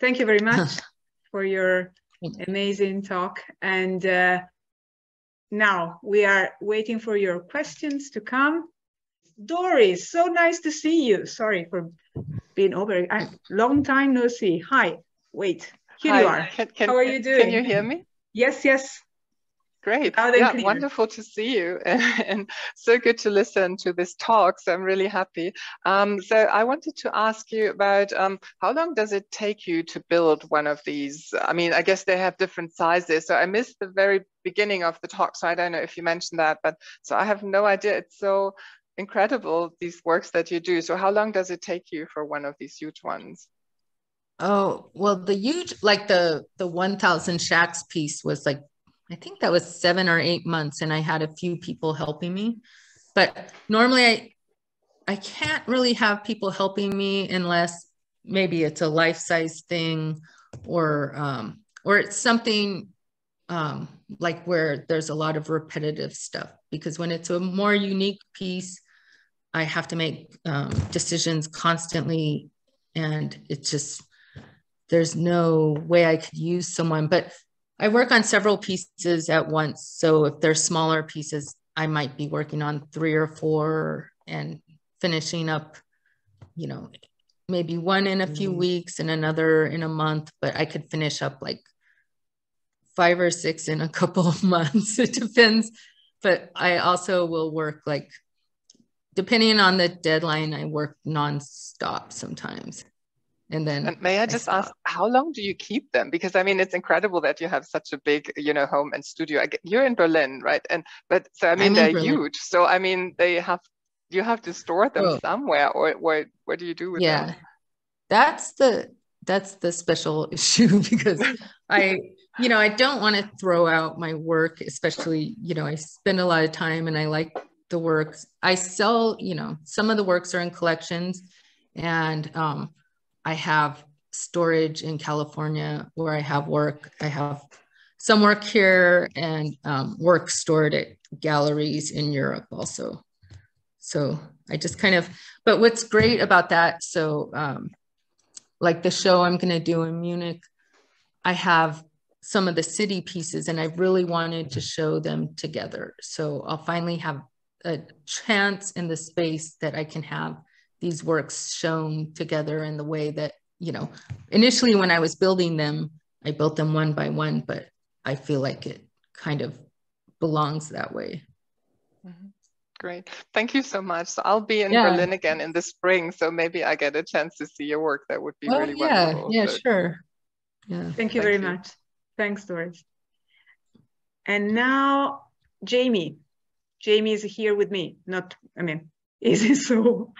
thank you very much for your amazing talk. And now we are waiting for your questions to come. Doris, so nice to see you. Sorry for being over. Long time no see. Hi. Wait, here Hi. you are. How are you doing? Can you hear me? Yes, yes. Great. Yeah, wonderful to see you and so good to listen to this talk. So I'm really happy. So I wanted to ask you about how long does it take you to build one of these? I mean, I guess they have different sizes. So I missed the very beginning of the talk. So I don't know if you mentioned that, but so I have no idea. It's so incredible, these works that you do. So how long does it take you for one of these huge ones? Oh, well, the huge, like the 1,000 shacks piece was like, I think that was 7 or 8 months, and I had a few people helping me. But normally I can't really have people helping me unless maybe it's a life-size thing or it's something like where there's a lot of repetitive stuff, because when it's a more unique piece, I have to make decisions constantly, and it's just, there's no way I could use someone. But I work on several pieces at once. So if they're smaller pieces, I might be working on 3 or 4 and finishing up, you know, maybe one in a few weeks and another in a month, but I could finish up like 5 or 6 in a couple of months. It depends. But I also will work, like, depending on the deadline, I work nonstop sometimes. And may I just ask, how long do you keep them? Because I mean, it's incredible that you have such a big, home and studio. You're in Berlin, right? So I mean, they're huge. So I mean, you have to store them somewhere, or what do you do with them? That's the special issue, because I don't want to throw out my work, especially, I spend a lot of time and I like the works. I sell, some of the works are in collections, and I have storage in California where I have work. I have some work here, and work stored at galleries in Europe also. So I just but what's great about that, so like the show I'm going to do in Munich, I have some of the city pieces, and I really wanted to show them together. So I'll finally have a chance in the space that I can have these works shown together in the way that, initially when I was building them, I built them one by one, but I feel like it kind of belongs that way. Mm-hmm. Great. Thank you so much. So I'll be in Berlin again in the spring, so maybe I get a chance to see your work. That would be really wonderful. Yeah, sure. Yeah. Thank you very much. Thanks, Doris. And now Jamie. Jamie is here with me. Is so.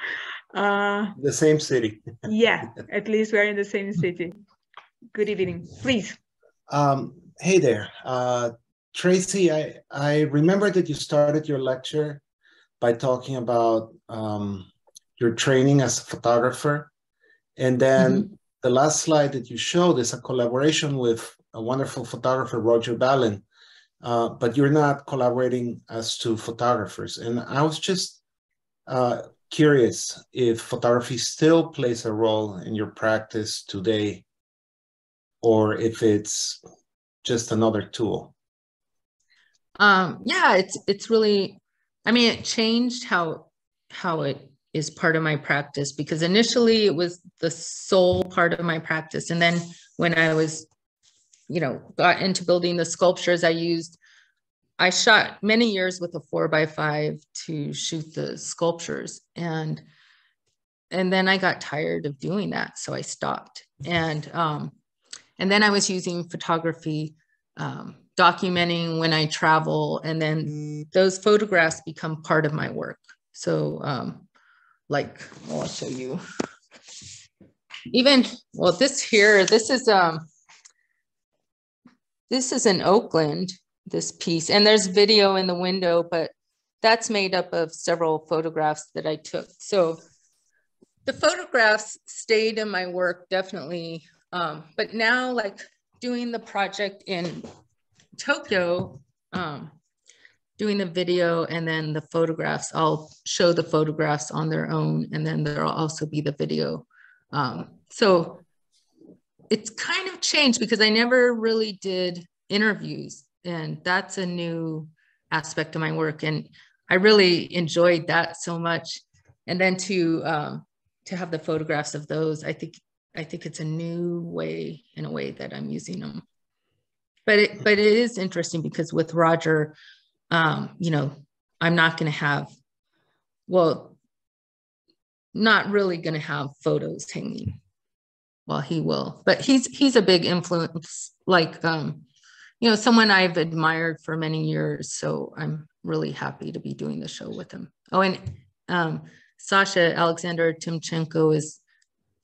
The same city. Yeah, at least we're in the same city. Good evening, please. Hey there. Tracey, I remember that you started your lecture by talking about your training as a photographer. And then the last slide that you showed is a collaboration with a wonderful photographer, Roger Ballin, but you're not collaborating as two photographers. And I was just curious if photography still plays a role in your practice today, or if it's just another tool. Yeah, it's really, it changed how it is part of my practice, because initially it was the sole part of my practice. And then when I was, got into building the sculptures, I shot many years with a 4x5 to shoot the sculptures. And then I got tired of doing that. So I stopped. And then I was using photography, documenting when I travel, and then those photographs become part of my work. So I'll show you. This is in Oakland, this piece, and there's video in the window, but that's made up of several photographs that I took. So the photographs stayed in my work, definitely. But now, like doing the project in Tokyo, doing the video and then the photographs, I'll show the photographs on their own, and then there'll also be the video. So it's kind of changed because I never really did interviews, and that's a new aspect of my work. And I really enjoyed that so much. And then to have the photographs of those, I think it's a new way, in a way that I'm using them. But it is interesting because with Roger, you know, I'm not going to have, well, not really going to have photos hanging. Well, he will, but he's a big influence, like, you know, someone I've admired for many years. So I'm really happy to be doing the show with him. Oh, and Sasha Alexander Timchenko is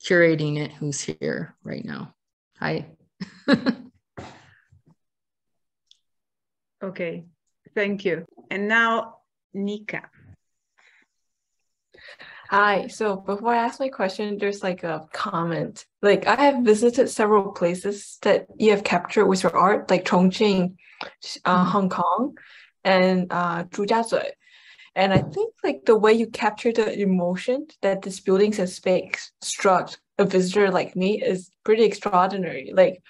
curating it, who's here right now. Hi. Okay, thank you. And now, Nika. Hi, so before I ask my question, there's like a comment. Like, I have visited several places that you have captured with your art, like Chongqing, Hong Kong, and Zhujiazui. And I think like the way you capture the emotion that these buildings and space struck a visitor like me is pretty extraordinary. Like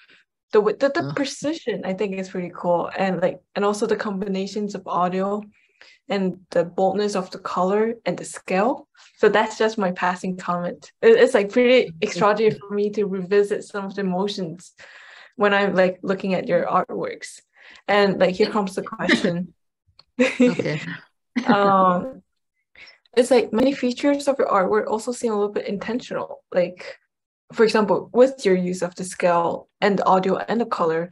the precision, I think, is pretty cool. And like, and also the combinations of audio and the boldness of the color and the scale. So that's just my passing comment. It's like pretty extraordinary for me to revisit some of the emotions when I'm like looking at your artworks. And like, here comes the question. Okay. It's like many features of your artwork also seem a little bit intentional. Like, for example, with your use of the scale and the audio and the color.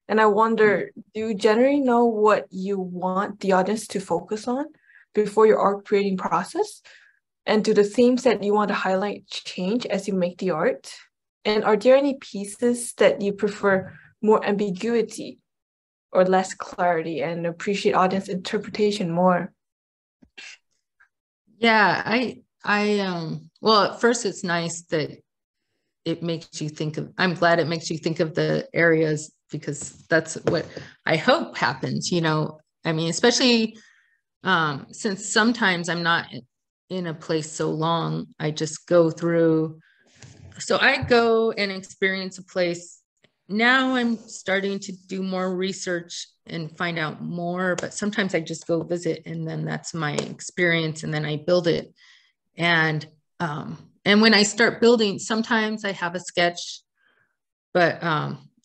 And I wonder, do you generally know what you want the audience to focus on before your art creating process? And do the themes that you want to highlight change as you make the art? And are there any pieces that you prefer more ambiguity or less clarity and appreciate audience interpretation more? Yeah, well, at first it's nice that it makes you think of, I'm glad it makes you think of the areas, because that's what I hope happens, you know. I mean, especially since sometimes I'm not in a place so long, I just go through. So I go and experience a place. Now I'm starting to do more research and find out more, but sometimes I just go visit, and then that's my experience, and then I build it. And when I start building, sometimes I have a sketch, but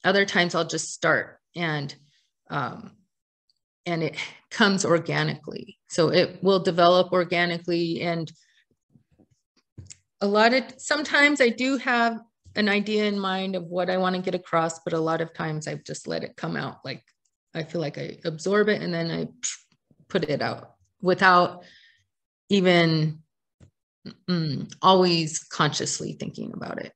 other times I'll just start, and it comes organically. So it will develop organically. And sometimes I do have an idea in mind of what I want to get across, but a lot of times I've just let it come out. Like, I feel like I absorb it and then I put it out without even always consciously thinking about it.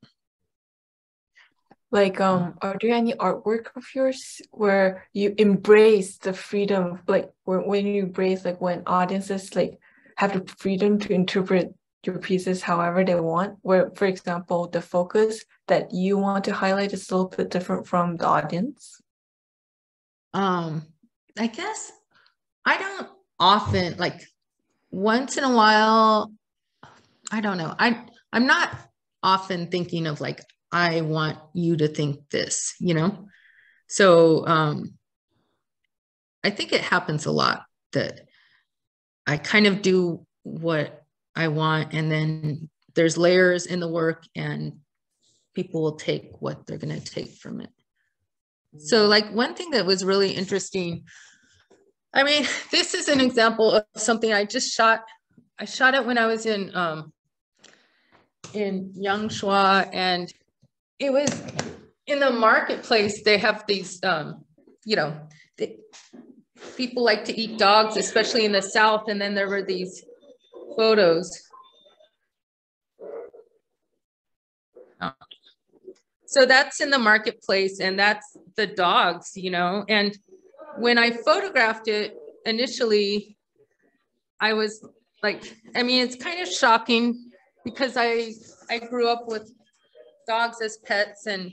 Like, are there any artwork of yours where you embrace the freedom, like when you embrace, like when audiences like have the freedom to interpret your pieces however they want, where, for example, the focus that you want to highlight is a little bit different from the audience? I guess I don't often, like, once in a while, I don't know. I'm not often thinking of like, I want you to think this, you know? So I think it happens a lot that I kind of do what I want, and then there's layers in the work and people will take what they're going to take from it. So like one thing that was really interesting, I mean, this is an example of something I just shot. I shot it when I was in Yangshuo, and it was in the marketplace. They have these, you know, people like to eat dogs, especially in the South. And then there were these photos. So that's in the marketplace, and that's the dogs, you know. And when I photographed it initially, I was like, I mean, it's kind of shocking because I grew up with dogs as pets, and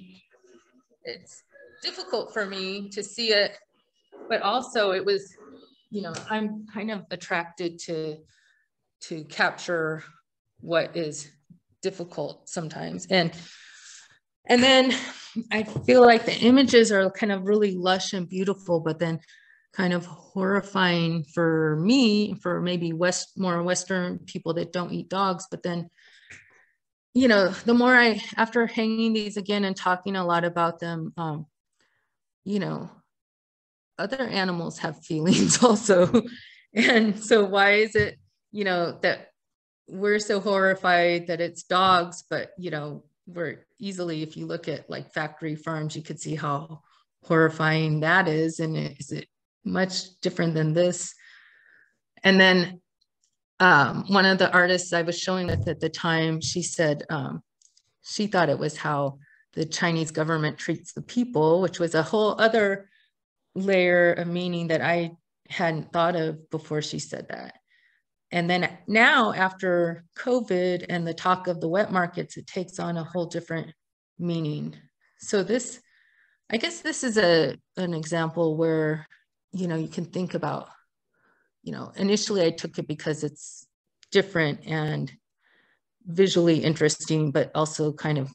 it's difficult for me to see it, but also it was, you know, I'm kind of attracted to capture what is difficult sometimes. And then I feel like the images are kind of really lush and beautiful, but then kind of horrifying for me, for maybe more Western people that don't eat dogs. But then, you know, the more after hanging these again and talking a lot about them, you know, other animals have feelings also. And so why is it, you know, that we're so horrified that it's dogs, but, you know, we're easily, if you look at like factory farms, you could see how horrifying that is. And is it much different than this? And then one of the artists I was showing with at the time, she said she thought it was how the Chinese government treats the people, which was a whole other layer of meaning that I hadn't thought of before she said that. And then now after COVID and the talk of the wet markets, it takes on a whole different meaning. So this, I guess this is an example where, you know, you can think about, you know, initially I took it because it's different and visually interesting, but also kind of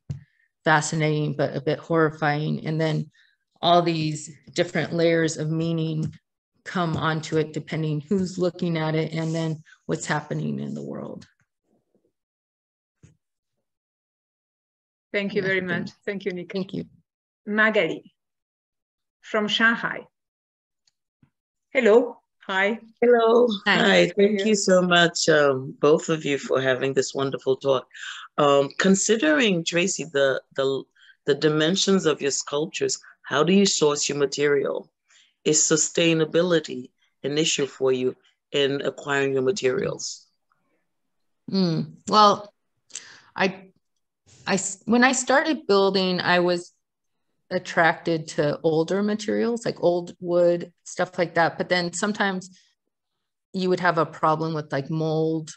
fascinating, but a bit horrifying. And then all these different layers of meaning come onto it depending who's looking at it and then what's happening in the world. Thank you very much. Thank you, Nick. Thank you. Magali from Shanghai. Hello. Hi. Hello. Hi. Thank you so much, both of you, for having this wonderful talk. Considering, Tracey, the dimensions of your sculptures, how do you source your material? Is sustainability an issue for you in acquiring your materials? Well, when I started building, I was attracted to older materials, like old wood, stuff like that. But then sometimes you would have a problem with like mold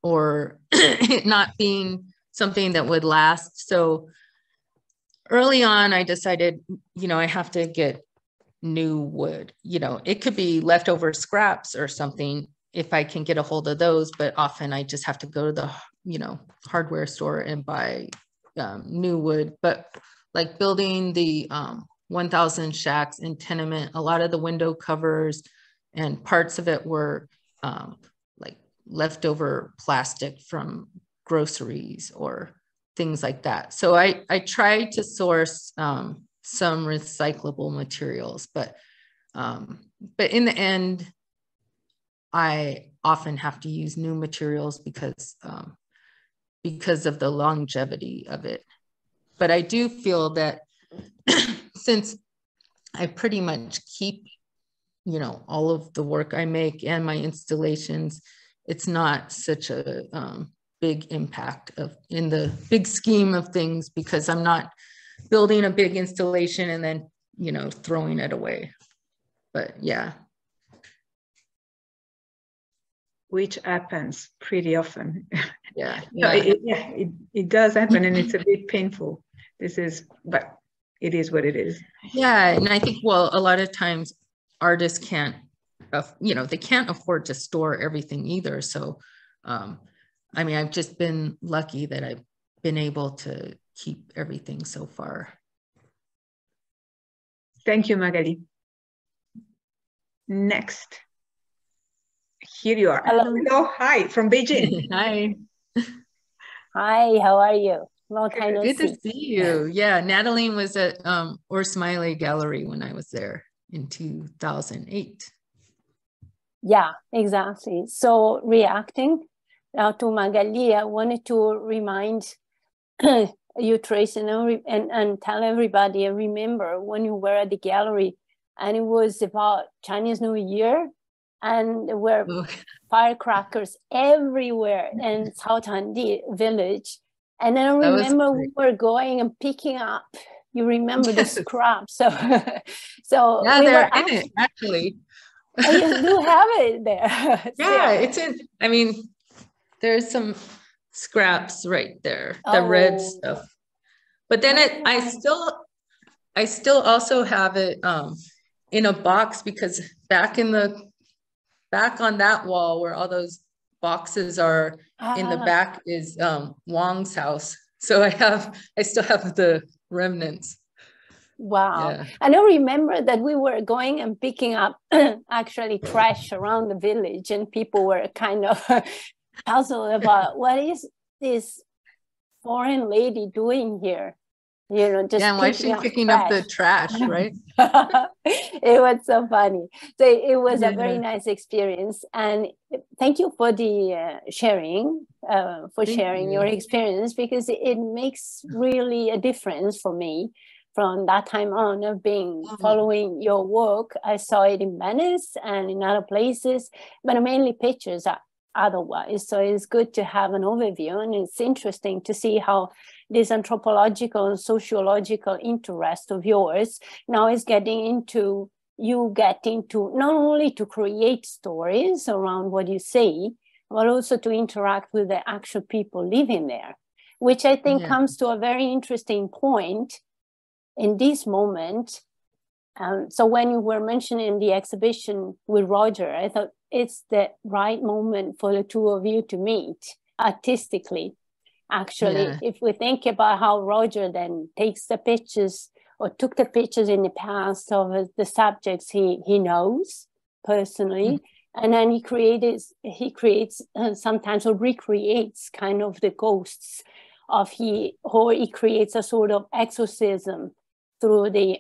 or it not being something that would last. So early on, I decided, you know, I have to get new wood. You know, it could be leftover scraps or something if I can get a hold of those, but often I just have to go to the, you know, hardware store and buy new wood. But like building the 1,000 shacks in tenement, a lot of the window covers and parts of it were like leftover plastic from groceries or things like that. So I tried to source some recyclable materials, but in the end, I often have to use new materials because of the longevity of it. But I do feel that since I pretty much keep, you know, all of the work I make and my installations, it's not such a big impact in the big scheme of things, because I'm not building a big installation and then, you know, throwing it away. But yeah. Which happens pretty often. Yeah. So it does happen, and it's a bit painful. But it is what it is. Yeah, and I think, well, a lot of times artists can't, you know, they can't afford to store everything either. So, I mean, I've just been lucky that I've been able to keep everything so far. Thank you, Magali. Next. Here you are. Hello. Hi, from Beijing. Hi. Hi, how are you? Long time no see. Good to see you. Yeah, Natalie was at Or Smiley Gallery when I was there in 2008. Yeah, exactly. So reacting now to Magali, I wanted to remind you, Tracey, and tell everybody, remember when you were at the gallery and it was about Chinese New Year and there were firecrackers everywhere in South Handi village. And then I remember we were going and picking up, you remember the scraps. So yeah, we they're in it, actually. And you do have it there. Yeah, it's in, I mean, there's some scraps right there, the red stuff. But then I still also have it in a box, because back on that wall where all those boxes are in the back is Wong's house. So I still have the remnants. Wow. Yeah. And I remember that we were going and picking up actually trash around the village, and people were kind of puzzled about what is this foreign lady doing here? You know, just why is she picking up the trash, right? It was so funny. So it was a very nice experience, and thank you for the sharing, your experience, because it makes really a difference for me. From that time on, of being following your work, I saw it in Venice and in other places, but mainly pictures otherwise. So it's good to have an overview, and it's interesting to see how this anthropological and sociological interest of yours now is getting to not only to create stories around what you say, but also to interact with the actual people living there, which I think comes to a very interesting point in this moment. So when you were mentioning the exhibition with Roger, I thought it's the right moment for the two of you to meet artistically. Actually, if we think about how Roger then takes the pictures or took the pictures in the past of the subjects he knows personally, and then he creates sometimes or recreates kind of the ghosts of he creates a sort of exorcism through the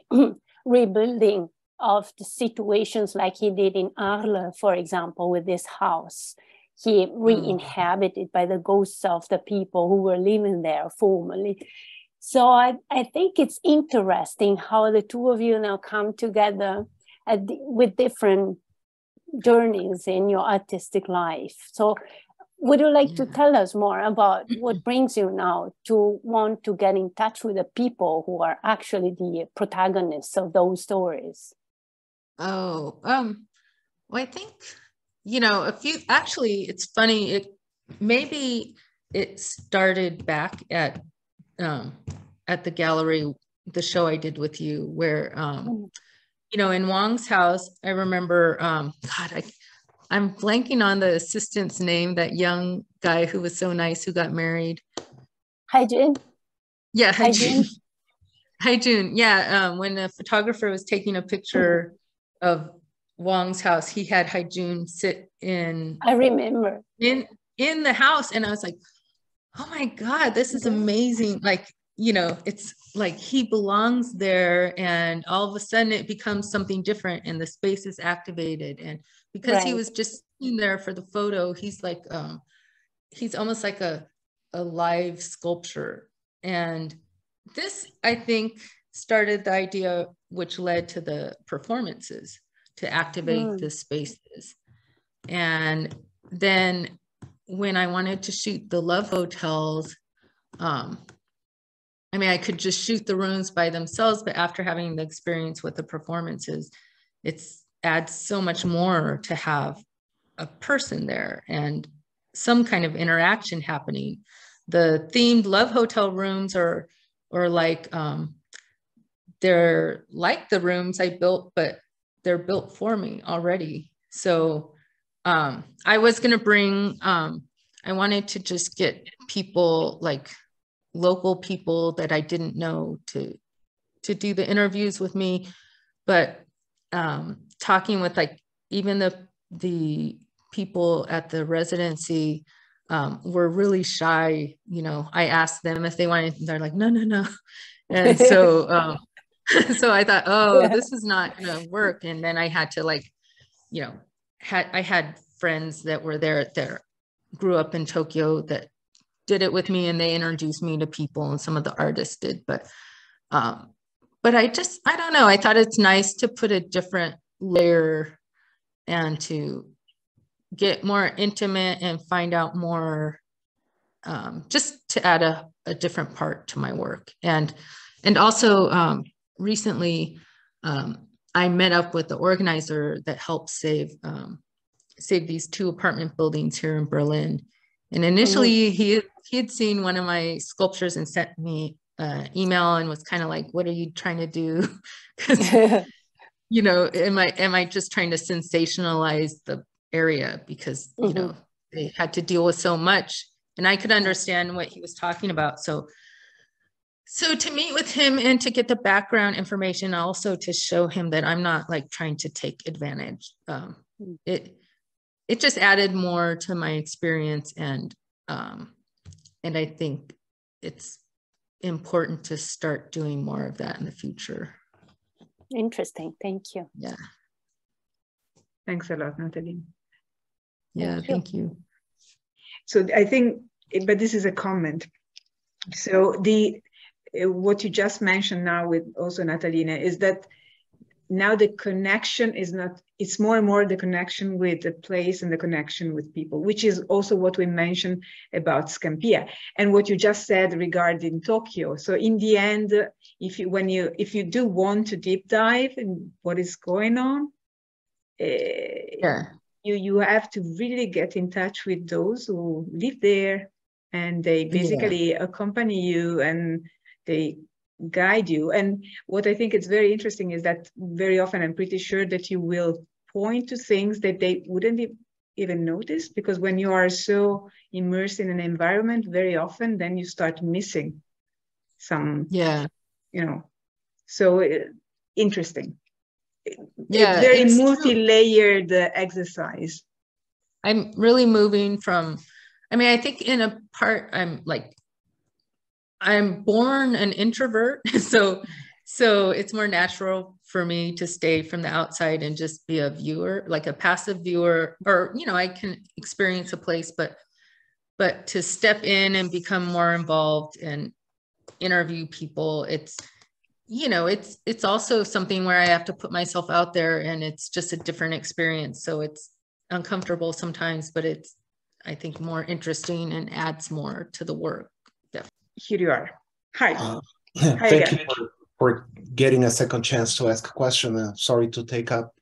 rebuilding of the situations, like he did in Arles, for example, with this house. He re-inhabited by the ghosts of the people who were living there formerly. So I think it's interesting how the two of you now come together with different journeys in your artistic life. So would you like to tell us more about what brings you now to want to get in touch with the people who are actually the protagonists of those stories? Well, I think, actually, it's funny. Maybe it started back at the gallery, the show I did with you, where, in Wong's house, I remember, I'm blanking on the assistant's name, that young guy who was so nice, who got married. Haijun. Yeah, Haijun. Haijun, yeah. When the photographer was taking a picture of Wong's house, he had Haijun sit in. I remember. In the house, and I was like, oh my God, this is amazing. Like, it's like he belongs there, and all of a sudden it becomes something different, and the space is activated. And because he was just sitting there for the photo, he's like, he's almost like a live sculpture. And this, I think, started the idea, which led to the performances, to activate the spaces. And then when I wanted to shoot the love hotels, I could just shoot the rooms by themselves, but after having the experience with the performances, it adds so much more to have a person there and some kind of interaction happening. The themed love hotel rooms are like, they're like the rooms I built, but they're built for me already. So I was going to bring, I wanted to just get people, like local people that I didn't know, to do the interviews with me. But talking with like even the people at the residency were really shy. I asked them if they wanted, they're like, no. And so, so I thought, this is not gonna work. And then I had to I had friends that were there that grew up in Tokyo that did it with me, and they introduced me to people, and some of the artists did. But I don't know. I thought it's nice to put a different layer and to get more intimate and find out more, just to add a different part to my work. And also recently, I met up with the organizer that helped save these 2 apartment buildings here in Berlin. And initially he had seen one of my sculptures and sent me an email and was kind of like, what are you trying to do? Because, am I just trying to sensationalize the area? Because, they had to deal with so much, and I could understand what he was talking about. So So to meet with him and to get the background information, also to show him that I'm not like trying to take advantage. It just added more to my experience, and I think it's important to start doing more of that in the future. Interesting. Thank you. Yeah. Thanks a lot, Natalie. Yeah, thank you. So I think, but this is a comment. So what you just mentioned now with also Natalina is that now the connection is not, it's more and more the connection with the place and the connection with people, which is also what we mentioned about Scampia and what you just said regarding Tokyo. So in the end, if you do want to deep dive in what is going on, you have to really get in touch with those who live there, and they basically accompany you and they guide you. And what I think is very interesting is that very often I'm pretty sure that you will point to things that they wouldn't even notice, because when you are so immersed in an environment, very often then you start missing some, so interesting. Yeah, it's very multi-layered exercise. I'm really moving from, I mean, I think in a part I'm born an introvert, so it's more natural for me to stay from the outside and just be a viewer, like a passive viewer, or I can experience a place, but to step in and become more involved and interview people, it's also something where I have to put myself out there, and it's just a different experience. So it's uncomfortable sometimes, but it's, I think, more interesting and adds more to the work. Here you are. Hi. Hi thank again. you for getting a second chance to ask a question. Sorry to take up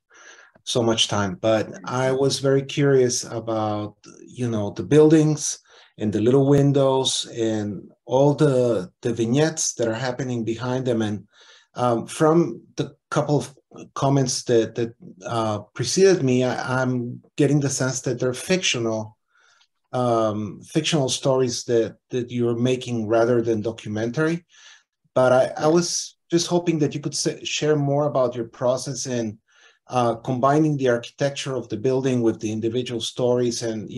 so much time, but I was very curious about, the buildings and the little windows and all the vignettes that are happening behind them. And from the couple of comments that preceded me, I'm getting the sense that they're fictional stories that you're making rather than documentary. But I was just hoping that you could share more about your process in combining the architecture of the building with the individual stories. And,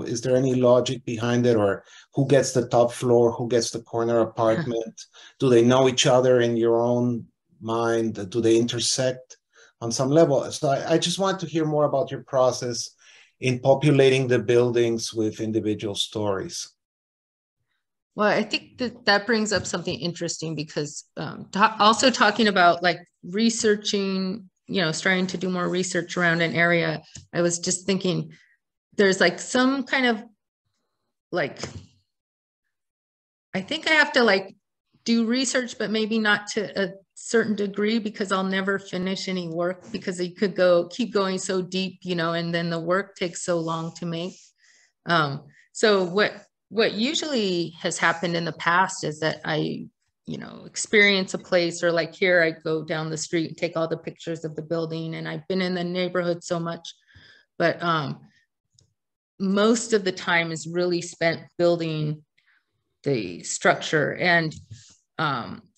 is there any logic behind it, or who gets the top floor, who gets the corner apartment? Do they know each other in your own mind? Do they intersect on some level? So I just want to hear more about your process in populating the buildings with individual stories. Well, I think that brings up something interesting, because also talking about like researching, starting to do more research around an area, I was just thinking there's like some kind of like, I think I have to like do research, but maybe not to a certain degree, because I'll never finish any work, because you could keep going so deep, and then the work takes so long to make. So what usually has happened in the past is that I, experience a place, or like here, I go down the street and take all the pictures of the building, and I've been in the neighborhood so much, but most of the time is really spent building the structure.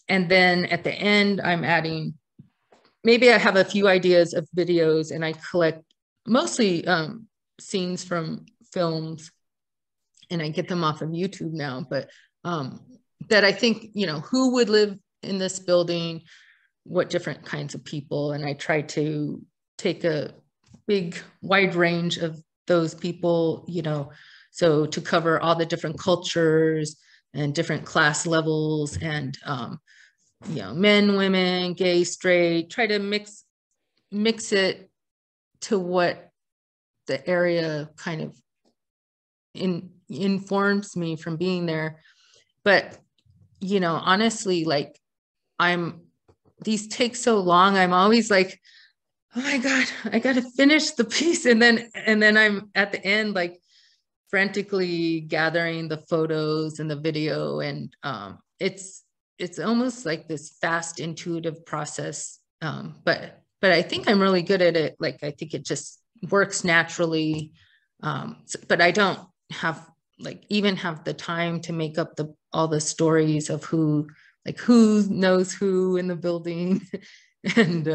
And then at the end, I'm adding, maybe I have a few ideas of videos, and I collect mostly scenes from films, and I get them off of YouTube now, but that I think, who would live in this building, what different kinds of people. And I try to take a big, wide range of those people, so to cover all the different cultures and different class levels, and men, women, gay, straight, try to mix it to what the area kind of informs me from being there. But honestly, like these take so long, I'm always like, oh my God, I got to finish the piece. And then I'm at the end, like frantically gathering the photos and the video. And it's almost like this fast, intuitive process. But I think I'm really good at it. Like, I think it just works naturally. But I don't have the time to make up all the stories of who like who knows who in the building and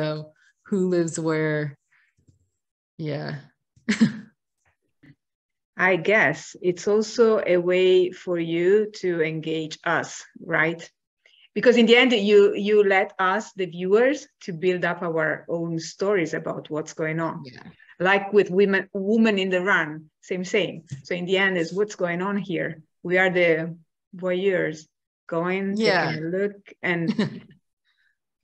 who lives where. Yeah. I guess it's also a way for you to engage us, right? Because in the end, you let us, the viewers, to build up our own stories about what's going on. Yeah. Like with Women in the Run, same. So in the end is what's going on here. We are the voyeurs going, taking a look and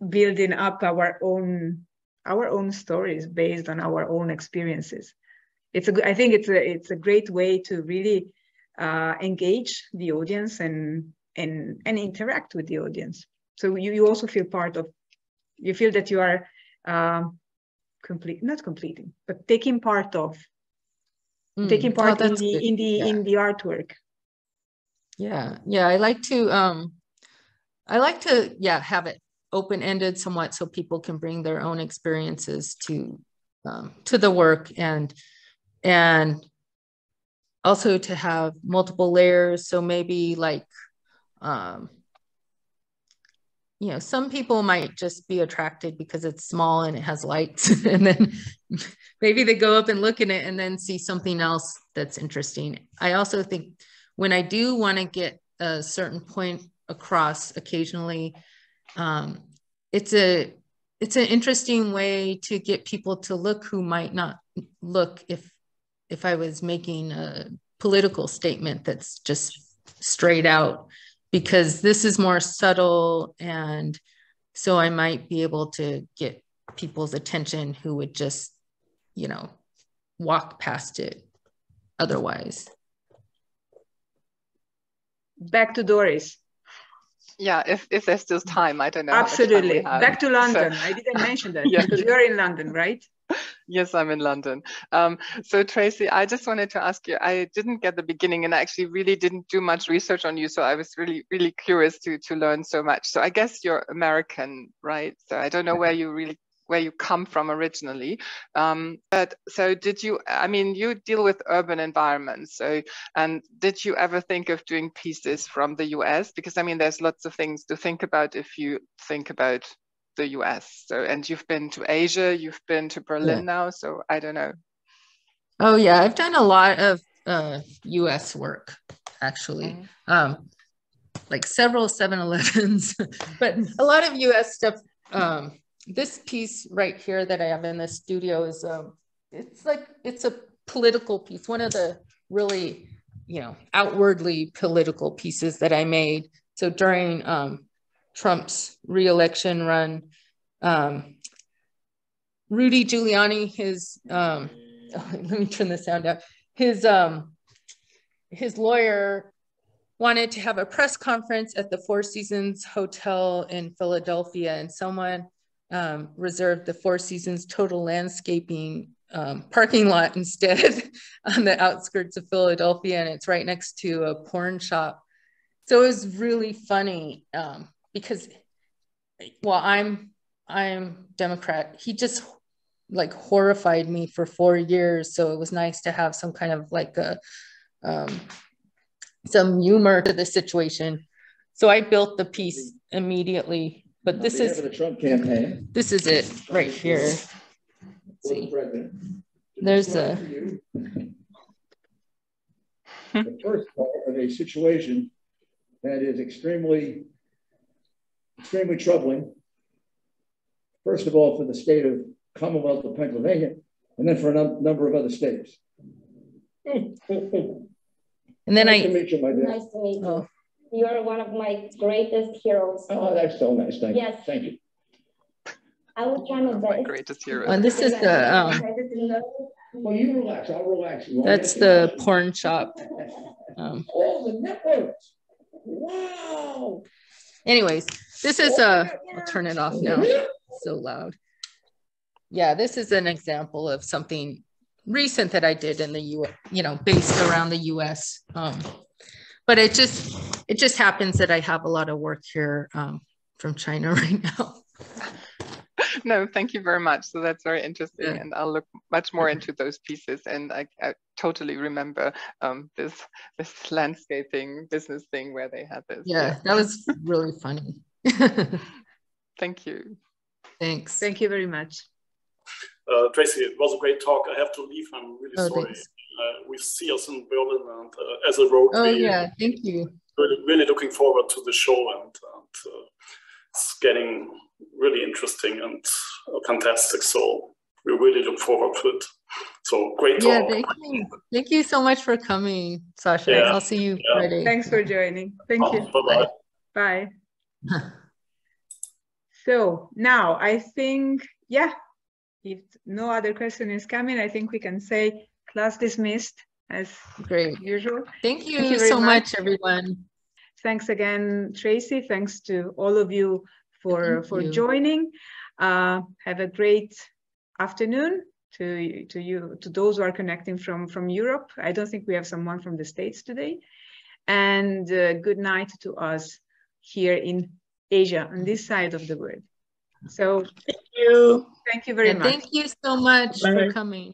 building up our own stories based on our own experiences. I think it's a great way to really engage the audience and interact with the audience. So you also feel you feel that you are not completing, but taking part in the artwork. Yeah. I like to have it open-ended somewhat, so people can bring their own experiences to the work, and also to have multiple layers. So maybe like, some people might just be attracted because it's small and it has lights, and then maybe they go up and look at it and then see something else that's interesting. I also think when I do want to get a certain point across occasionally, it's an interesting way to get people to look who might not look if I was making a political statement that's just straight out, because this is more subtle, and so I might be able to get people's attention who would just, walk past it otherwise. Back to Doris. Yeah, if there's still time, I don't know. Absolutely. Back to London. So, I didn't mention that because you're in London, right? Yes, I'm in London. So Tracey, I just wanted to ask you, I didn't get the beginning and I actually really didn't do much research on you. So I was really, really curious to learn so much. So I guess you're American, right? So I don't know where you come from originally. But so you deal with urban environments. And did you ever think of doing pieces from the US? Because there's lots of things to think about if you think about the US. So, and you've been to Asia, you've been to Berlin now, so I don't know. Oh yeah, I've done a lot of US work actually. Like several 7-Elevens, but a lot of US stuff. This piece right here that I have in the studio is it's a political piece, one of the really outwardly political pieces that I made. So during Trump's re-election run, Rudy Giuliani, let me turn the sound up. His lawyer wanted to have a press conference at the Four Seasons Hotel in Philadelphia, and someone reserved the Four Seasons Total Landscaping parking lot instead on the outskirts of Philadelphia, and it's right next to a porn shop. So it was really funny because, well, I'm Democrat. He just horrified me for 4 years. So it was nice to have some kind of some humor to the situation. So I built the piece immediately, but this is the Trump campaign. This is it right here. Let's see. There's the first part of a situation that is extremely troubling. First of all, for the state of Commonwealth of Pennsylvania, and then for a number of other states. And then nice to meet you, my dear. Nice to meet you. You are one of my greatest heroes. Oh, that's so nice. Thank you. Yes. Thank you. I will try my best. My greatest hero. And this is the well, you relax. I'll relax. That's the porn shop. All the networks. Wow. Anyways, this is I'll turn it off now. So loud. Yeah, this is an example of something recent that I did in the U.S., based around the U.S. But it just happens that I have a lot of work here from China right now. No, thank you very much. So that's very interesting, and I'll look much more into those pieces. And I totally remember this landscaping business thing where they had this. Yeah, that was really funny. Thank you. Thanks. Thank you very much. Tracey, it was a great talk. I have to leave. I'm really sorry. We see us in Berlin, and as a Rotary. Oh yeah, thank you. Really looking forward to the show, and it's getting really interesting and fantastic. So we really look forward to it. So great talk. Yeah, thank you. Thank you so much for coming, Sasha. Yeah. I'll see you Friday. Thanks for joining. Thank you. Bye-bye. Bye. So now I think, yeah, if no other question is coming, I think we can say class dismissed as great usual. Thank you so much, everyone. Thanks again, Tracey. Thanks to all of you for joining. Have a great afternoon to those who are connecting from Europe. I don't think we have someone from the States today. And good night to us here in Asia, on this side of the world. So thank you. Thank you very much. Thank you so much for coming.